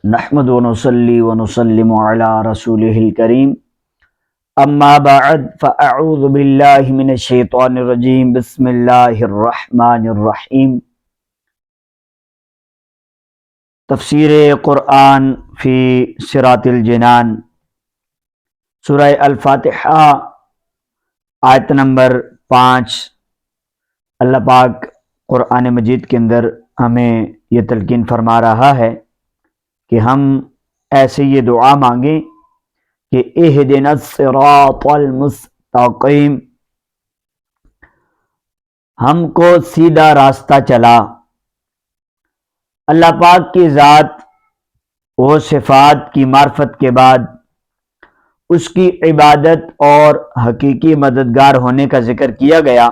نحمد و نصلی و نسلم علی رسولہ الکریم اما بعد فاعوذ باللہ من الشیطان الرجیم بسم اللہ الرحمن الرحیم تفسیر قرآن فی صراط الجنان سورہ الفاتحہ آیت نمبر 5۔ اللہ پاک قرآن مجید کے اندر ہمیں یہ تلقین فرما رہا ہے کہ ہم ایسے یہ دعا مانگیں کہ اہدنا الصراط المستقیم، ہم کو سیدھا راستہ چلا۔ اللہ پاک کی ذات و صفات کی معرفت کے بعد اس کی عبادت اور حقیقی مددگار ہونے کا ذکر کیا گیا،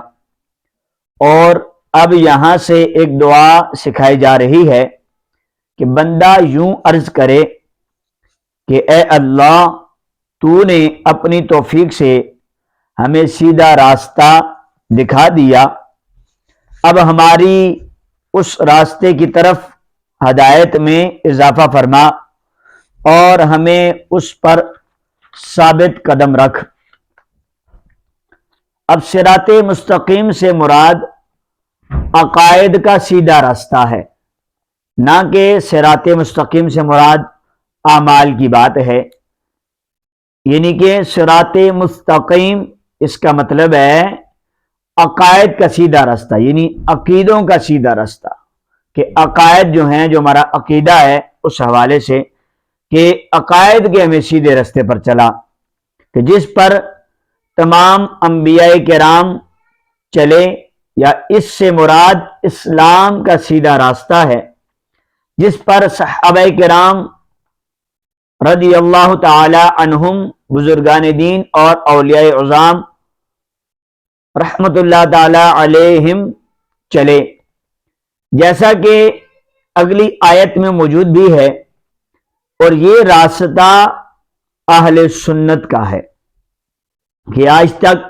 اور اب یہاں سے ایک دعا سکھائی جا رہی ہے کہ بندہ یوں عرض کرے کہ اے اللہ، تو نے اپنی توفیق سے ہمیں سیدھا راستہ دکھا دیا، اب ہماری اس راستے کی طرف ہدایت میں اضافہ فرما اور ہمیں اس پر ثابت قدم رکھ۔ اب صراط مستقیم سے مراد عقائد کا سیدھا راستہ ہے، نہ کہ صراط مستقیم سے مراد اعمال کی بات ہے۔ یعنی کہ صراط مستقیم اس کا مطلب ہے عقائد کا سیدھا راستہ، یعنی عقیدوں کا سیدھا راستہ، کہ عقائد جو ہیں، جو ہمارا عقیدہ ہے، اس حوالے سے کہ عقائد کے ہمیں سیدھے راستے پر چلا، کہ جس پر تمام انبیاء کرام چلے، یا اس سے مراد اسلام کا سیدھا راستہ ہے جس پر صحابہ کرام رضی اللہ تعالی عنہم، بزرگان دین اور اولیاء عظام رحمت اللہ تعالی علیہم چلے، جیسا کہ اگلی آیت میں موجود بھی ہے۔ اور یہ راستہ اہل سنت کا ہے کہ آج تک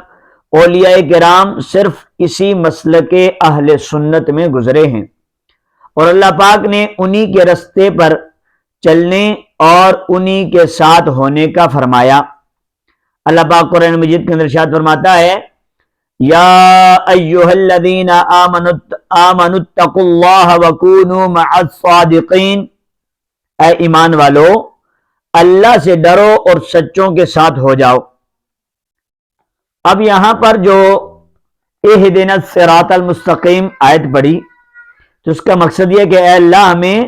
اولیاء کرام صرف اسی مسلک اہل سنت میں گزرے ہیں، اور اللہ پاک نے انہی کے راستے پر چلنے اور انہی کے ساتھ ہونے کا فرمایا۔ اللہ پاک قرآن مجید کے اندر ارشاد فرماتا ہے، یا ایھا الذین آمنوا اتقوا اللہ وکونوا مع الصادقین، اے ایمان والو، اللہ سے ڈرو اور سچوں کے ساتھ ہو جاؤ۔ اب یہاں پر جو اہدنا الصراط المستقیم آیت پڑھی، تو اس کا مقصد یہ کہ اے اللہ، ہمیں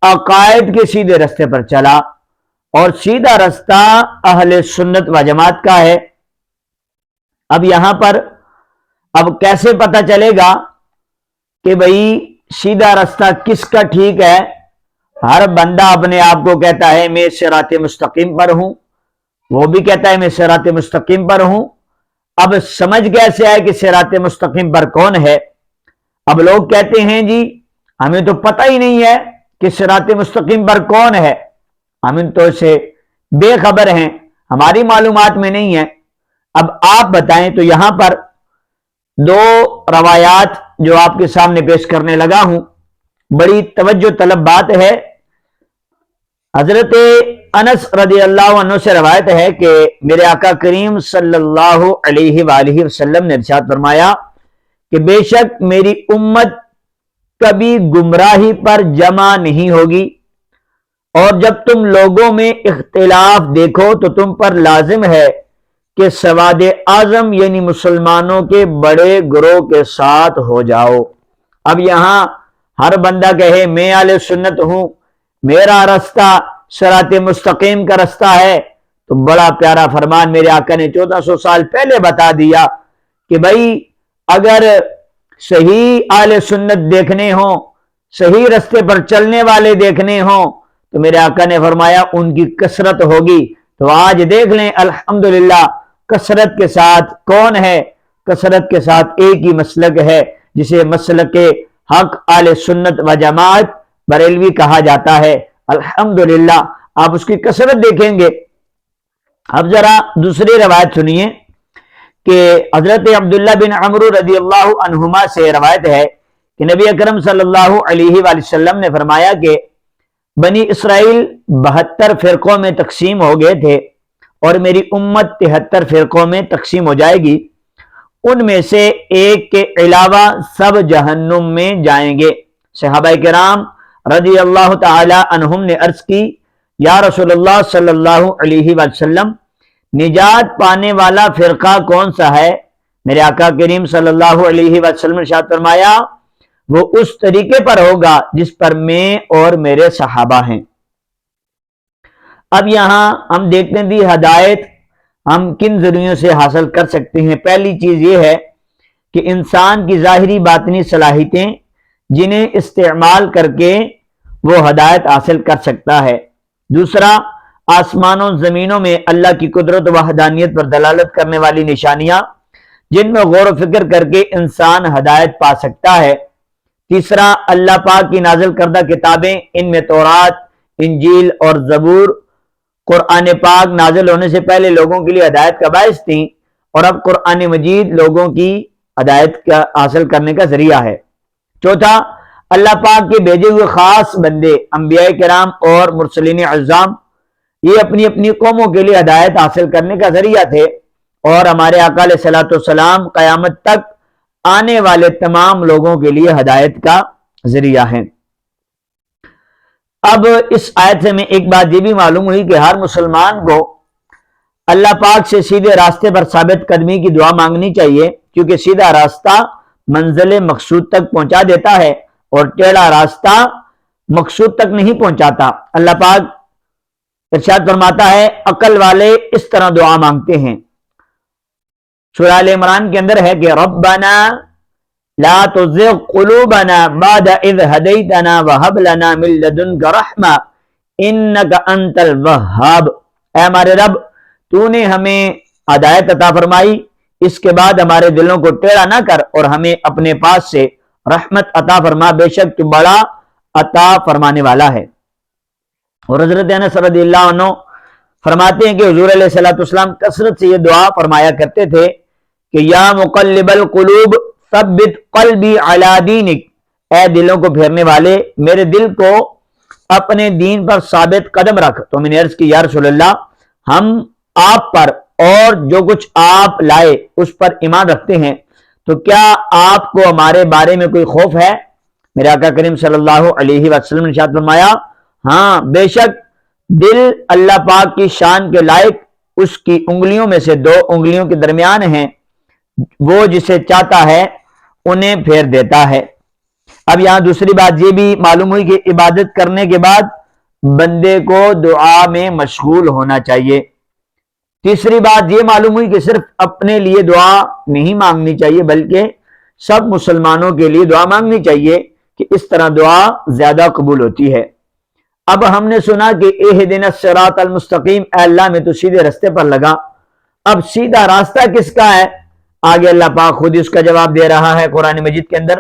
عقائد کے سیدھے راستے پر چلا، اور سیدھا راستہ اہل سنت و جماعت کا ہے۔ اب یہاں پر اب کیسے پتہ چلے گا کہ بھئی سیدھا راستہ کس کا ٹھیک ہے؟ ہر بندہ اپنے آپ کو کہتا ہے میں صراط مستقیم پر ہوں، وہ بھی کہتا ہے میں صراط مستقیم پر ہوں۔ اب سمجھ کیسے آئے کہ صراط مستقیم پر کون ہے؟ اب لوگ کہتے ہیں جی ہمیں تو پتہ ہی نہیں ہے کہ صراط مستقیم پر کون ہے، ہم تو اسے بے خبر ہیں، ہماری معلومات میں نہیں ہے۔ اب آپ بتائیں، تو یہاں پر دو روایات جو آپ کے سامنے پیش کرنے لگا ہوں، بڑی توجہ طلب بات ہے۔ حضرت انس رضی اللہ عنہ سے روایت ہے کہ میرے آقا کریم صلی اللہ علیہ وآلہ وسلم نے ارشاد فرمایا کہ بے شک میری امت کبھی گمراہی پر جمع نہیں ہوگی، اور جب تم لوگوں میں اختلاف دیکھو تو تم پر لازم ہے کہ سواد اعظم یعنی مسلمانوں کے بڑے گروہ کے ساتھ ہو جاؤ۔ اب یہاں ہر بندہ کہے میں اہل سنت ہوں، میرا راستہ صراط مستقیم کا راستہ ہے، تو بڑا پیارا فرمان میرے آقا نے 1400 سال پہلے بتا دیا کہ بھائی اگر صحیح اہل سنت دیکھنے ہوں، صحیح راستے پر چلنے والے دیکھنے ہوں، تو میرے آقا نے فرمایا ان کی کثرت ہوگی۔ تو آج دیکھ لیں الحمدللہ کثرت کے ساتھ کون ہے؟ کثرت کے ساتھ ایک ہی مسلک ہے جسے مسلک حق اہل سنت و جماعت بریلوی کہا جاتا ہے۔ الحمدللہ آپ اس کی کثرت دیکھیں گے۔ اب ذرا دوسری روایت سنیے کہ حضرت عبداللہ بن عمرو رضی اللہ عنہما سے روایت ہے کہ نبی اکرم صلی اللہ علیہ وآلہ وسلم نے فرمایا کہ بنی اسرائیل 72 فرقوں میں تقسیم ہو گئے تھے اور میری امت 73 فرقوں میں تقسیم ہو جائے گی، ان میں سے ایک کے علاوہ سب جہنم میں جائیں گے۔ صحابہ کرام رضی اللہ تعالی عنہم نے عرض کی، یا رسول اللہ صلی اللہ علیہ وسلم، نجات پانے والا فرقہ کون سا ہے؟ میرے آقا کریم صلی اللہ علیہ وسلم نے ارشاد فرمایا، وہ اس طریقے پر ہوگا جس پر میں اور میرے صحابہ ہیں۔ اب یہاں ہم دیکھتے ہیں کہ ہدایت ہم کن ذریعوں سے حاصل کر سکتے ہیں۔ پہلی چیز یہ ہے کہ انسان کی ظاہری باطنی صلاحیتیں جنہیں استعمال کر کے وہ ہدایت حاصل کر سکتا ہے۔ دوسرا، آسمانوں زمینوں میں اللہ کی قدرت و وحدانیت پر دلالت کرنے والی نشانیاں جن میں غور و فکر کر کے انسان ہدایت پا سکتا ہے۔ تیسرا، اللہ پاک کی نازل کردہ کتابیں، ان میں تورات، انجیل اور زبور، قرآن پاک نازل ہونے سے پہلے لوگوں کے لیے ہدایت کا باعث تھیں، اور اب قرآن مجید لوگوں کی ہدایت کا حاصل کرنے کا ذریعہ ہے۔ چوتھا، اللہ پاک کے بھیجے ہوئے خاص بندے انبیاء کرام اور مرسلین اعظام یہ اپنی اپنی قوموں کے لیے ہدایت حاصل کرنے کا ذریعہ تھے، اور ہمارے آقا علیہ الصلوۃ والسلام قیامت تک آنے والے تمام لوگوں کے لیے ہدایت کا ذریعہ ہیں۔ اب اس آیت سے میں ایک بات یہ بھی معلوم ہوئی کہ ہر مسلمان کو اللہ پاک سے سیدھے راستے پر ثابت قدمی کی دعا مانگنی چاہیے، کیونکہ سیدھا راستہ منزل مقصود تک پہنچا دیتا ہے اور ٹیڑھا راستہ مقصود تک نہیں پہنچاتا۔ اللہ پاک ارشاد فرماتا ہے، عقل والے اس طرح دعا مانگتے ہیں۔ سورہ آل عمران کے اندر ہے کہ ربنا لا تزغ قلوبنا بعد اذ ہدیتنا وہب لنا من لدنک رحمہ انک انت الوہاب۔ اے ہمارے رب، تو نے ہمیں ہدایت عطا فرمائی، اس کے بعد ہمارے دلوں کو ٹیڑھا نہ کر اور ہمیں اپنے پاس سے رحمت عطا فرما، بے شک تو بڑا عطا فرمانے والا ہے۔ اور حضرت انس رضی اللہ عنہ فرماتے ہیں کہ حضور علیہ الصلوۃ والسلام کثرت سے یہ دعا فرمایا کرتے تھے کہ یا مقلب القلوب ثبت قلبی علی دینک، اے دلوں کو پھیرنے والے میرے دل کو اپنے دین پر ثابت قدم رکھ۔ تو میں نے عرض کی، یا رسول اللہ، ہم آپ پر اور جو کچھ آپ لائے اس پر ایمان رکھتے ہیں، تو کیا آپ کو ہمارے بارے میں کوئی خوف ہے؟ میرے آقا کریم صلی اللہ علیہ وسلم نے ارشاد فرمایا، ہاں بے شک دل اللہ پاک کی شان کے لائق اس کی انگلیوں میں سے 2 انگلیوں کے درمیان ہیں، وہ جسے چاہتا ہے انہیں پھیر دیتا ہے۔ اب یہاں دوسری بات یہ بھی معلوم ہوئی کہ عبادت کرنے کے بعد بندے کو دعا میں مشغول ہونا چاہیے۔ تیسری بات یہ معلوم ہوئی کہ صرف اپنے لیے دعا نہیں مانگنی چاہیے بلکہ سب مسلمانوں کے لیے دعا مانگنی چاہیے، کہ اس طرح دعا زیادہ قبول ہوتی ہے۔ اب ہم نے سنا کہ اہدنا الصراط المستقیم، اے اللہ میں تو سیدھے راستے پر لگا۔ اب سیدھا راستہ کس کا ہے؟ آگے اللہ پاک خود اس کا جواب دے رہا ہے قرآن مجید کے اندر۔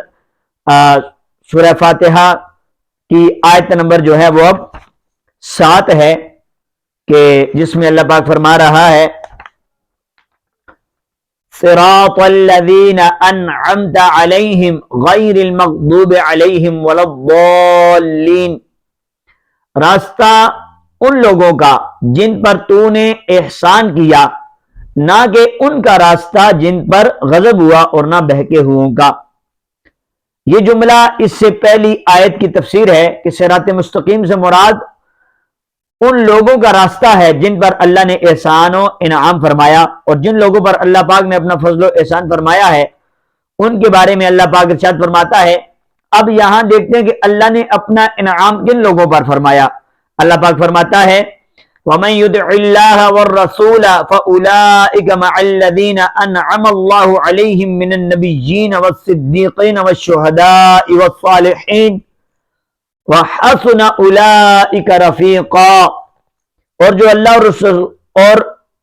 سورہ فاتحہ کی آیت نمبر جو ہے وہ اب 7 ہے، کہ جس میں اللہ پاک فرما رہا ہے، صراط الذین انعمت علیہم غیر المغضوب علیہم ولا الضالین، راستہ ان لوگوں کا جن پر تو نے احسان کیا، نہ کہ ان کا راستہ جن پر غضب ہوا اور نہ بہکے ہوئوں کا۔ یہ جملہ اس سے پہلی آیت کی تفسیر ہے کہ صراط مستقیم سے مراد ان لوگوں کا راستہ ہے جن پر اللہ نے احسان و انعام فرمایا، اور جن لوگوں پر اللہ پاک نے اپنا فضل و احسان فرمایا ہے ان کے بارے میں اللہ پاک ارشاد فرماتا ہے۔ اب یہاں دیکھتے ہیں کہ اللہ نے اپنا انعام کن لوگوں پر فرمایا۔ اللہ پاک فرماتا ہے، وَمَن يُطِعِ اللَّهَ وَالرَّسُولَ فَأُولَٰئِكَ مَعَ الَّذِينَ أَنْعَمَ اللَّهُ عَلَيْهِم مِّنَ النَّبِيِّينَ وَالصِّدِّيقِينَ وَالشُّهَدَاءِ وَالصَّالِحِينَ وَحَسُنَ أُولَٰئِكَ رَفِيقًا، اور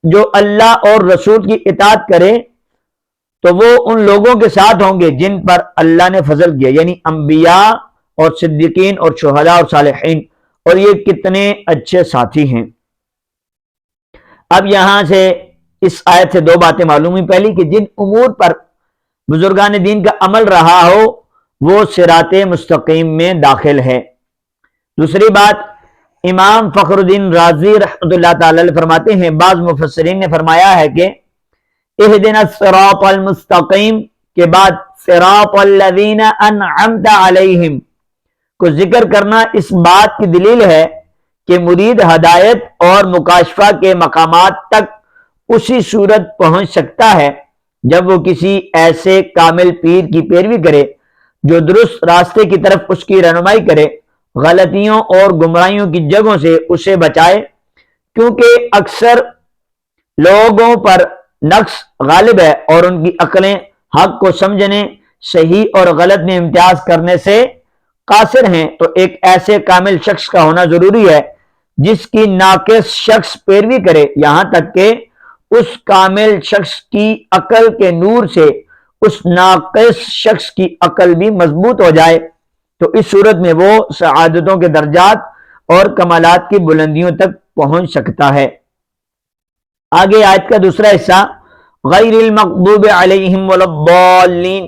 جو اللہ اور رسول کی اطاعت کرے تو وہ ان لوگوں کے ساتھ ہوں گے جن پر اللہ نے فضل کیا، یعنی انبیاء اور صدیقین اور شہداء اور صالحین، اور یہ کتنے اچھے ساتھی ہیں۔ اب یہاں سے اس آیت سے 2 باتیں معلوم ہوئی۔ پہلی کہ جن امور پر بزرگان دین کا عمل رہا ہو وہ صراط مستقیم میں داخل ہے۔ دوسری بات امام فخر الدین رازی رحمۃ اللہ تعالی علیہ فرماتے ہیں، بعض مفسرین نے فرمایا ہے کہ اہدنا الصراط المستقیم کے بعد صراط الذین انعمت علیہم کو ذکر کرنا اس بات کی دلیل ہے کہ مرید ہدایت اور مکاشفہ کے مقامات تک اسی صورت پہنچ سکتا ہے جب وہ کسی ایسے کامل پیر کی پیروی کرے جو درست راستے کی طرف اس کی رہنمائی کرے، غلطیوں اور گمراہیوں کی جگہوں سے اسے بچائے، کیونکہ اکثر لوگوں پر نقص غالب ہے اور ان کی عقلیں حق کو سمجھنے، صحیح اور غلط میں امتیاز کرنے سے قاصر ہیں۔ تو ایک ایسے کامل شخص کا ہونا ضروری ہے جس کی ناقص شخص پیروی کرے، یہاں تک کہ اس کامل شخص کی عقل کے نور سے اس ناقص شخص کی عقل بھی مضبوط ہو جائے، تو اس صورت میں وہ سعادتوں کے درجات اور کمالات کی بلندیوں تک پہنچ سکتا ہے۔ آگے آیت کا دوسرا حصہ، غیر المغضوب علیہم ولا الضالین،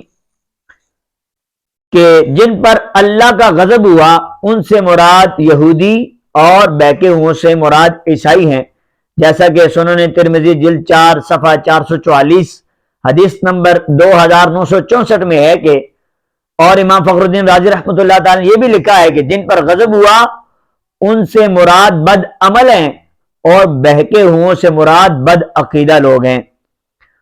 کہ جن پر اللہ کا غضب ہوا ان سے مراد یہودی اور بہکے ہوئوں سے مراد عیسائی ہیں، جیسا کہ سنن ترمذی جلد 4 صفحہ 444 حدیث نمبر 2964 میں ہے کہ، اور امام فخر الدین رازی رحمۃ اللہ تعالی نے یہ بھی لکھا ہے کہ جن پر غضب ہوا ان سے مراد بد عمل ہیں اور بہکے ہوئوں سے مراد بد عقیدہ لوگ ہیں۔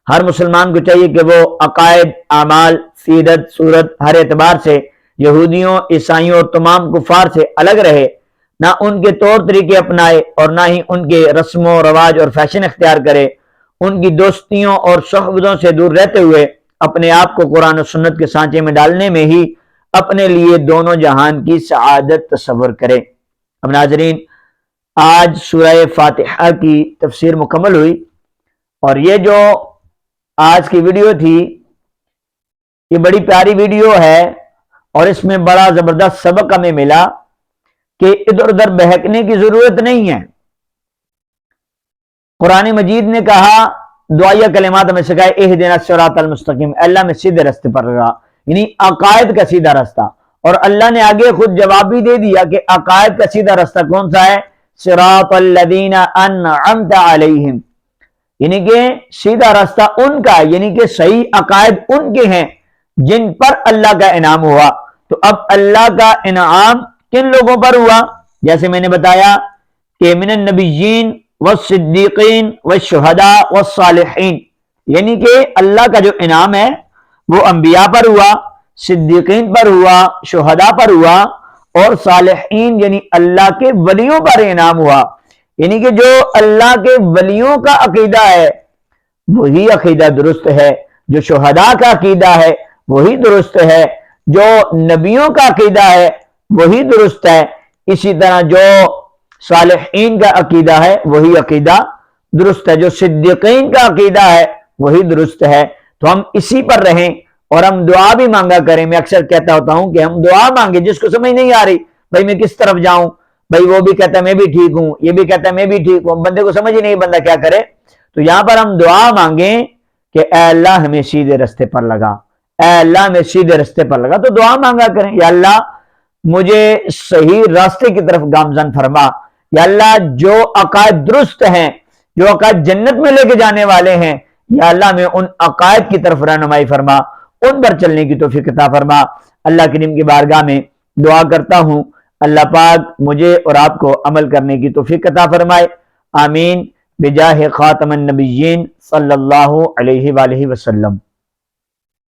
ہر مسلمان کو چاہیے کہ وہ عقائد، اعمال، سیرت، صورت ہر اعتبار سے یہودیوں، عیسائیوں اور تمام کفار سے الگ رہے، نہ ان کے طور طریقے اپنائے اور نہ ہی ان کے رسم و رواج اور فیشن اختیار کرے، ان کی دوستیوں اور صحبتوں سے دور رہتے ہوئے اپنے آپ کو قرآن و سنت کے سانچے میں ڈالنے میں ہی اپنے لیے دونوں جہان کی سعادت تصور کرے۔ اب ناظرین، آج سورہ فاتحہ کی تفسیر مکمل ہوئی، اور یہ جو آج کی ویڈیو تھی یہ بڑی پیاری ویڈیو ہے، اور اس میں بڑا زبردست سبق ہمیں ملا کہ ادھر ادھر بہکنے کی ضرورت نہیں ہے۔ قرآن مجید نے کہا، دعائیہ کلمات ہمیں سکھائے، اہدنا الصراط المستقیم، اللہ میں سیدھے راستے پر لگا، یعنی عقائد کا سیدھا راستہ، اور اللہ نے آگے خود جواب بھی دے دیا کہ عقائد کا سیدھا راستہ کون سا ہے؟ صراط الذین انعمت علیہم، یعنی کہ سیدھا راستہ ان کا، یعنی کہ صحیح عقائد ان کے ہیں جن پر اللہ کا انعام ہوا۔ تو اب اللہ کا انعام کن لوگوں پر ہوا؟ جیسے میں نے بتایا کہ من النبیین والصدیقین والشہداء والصالحین، یعنی کہ اللہ کا جو انعام ہے وہ انبیاء پر ہوا، صدیقین پر ہوا، شہداء پر ہوا، اور صالحین یعنی اللہ کے ولیوں پر انعام ہوا۔ یعنی کہ جو اللہ کے ولیوں کا عقیدہ ہے وہی عقیدہ درست ہے، جو شہداء کا عقیدہ ہے وہی درست ہے، جو نبیوں کا عقیدہ ہے وہی درست ہے، اسی طرح جو صالحین کا عقیدہ ہے وہی عقیدہ درست ہے، جو صدیقین کا عقیدہ ہے وہی درست ہے۔ تو ہم اسی پر رہیں اور ہم دعا بھی مانگا کریں۔ میں اکثر کہتا ہوتا ہوں کہ ہم دعا مانگیں، جس کو سمجھ نہیں آ رہی بھائی میں کس طرف جاؤں، بھائی وہ بھی کہتا ہے میں بھی ٹھیک ہوں، یہ بھی کہتا ہے میں بھی ٹھیک ہوں، بندے کو سمجھ ہی نہیں بندہ کیا کرے۔ تو یہاں پر ہم دعا مانگیں کہ اے اللہ ہمیں سیدھے راستے پر لگا، اے اللہ ہمیں سیدھے راستے پر لگا۔ تو دعا مانگا کریں، یا اللہ مجھے صحیح راستے کی طرف گامزن فرما، یا اللہ جو عقائد درست ہیں، جو عقائد جنت میں لے کے جانے والے ہیں، یا اللہ میں ان عقائد کی طرف رہنمائی فرما، ان پر چلنے کی توفیق عطا فرما۔ اللہ کریم کی بارگاہ میں دعا کرتا ہوں اللہ پاک مجھے اور آپ کو عمل کرنے کی توفیق عطا فرمائے، آمین، بجاہ خاتم النبیین صلی اللہ علیہ وآلہ وسلم۔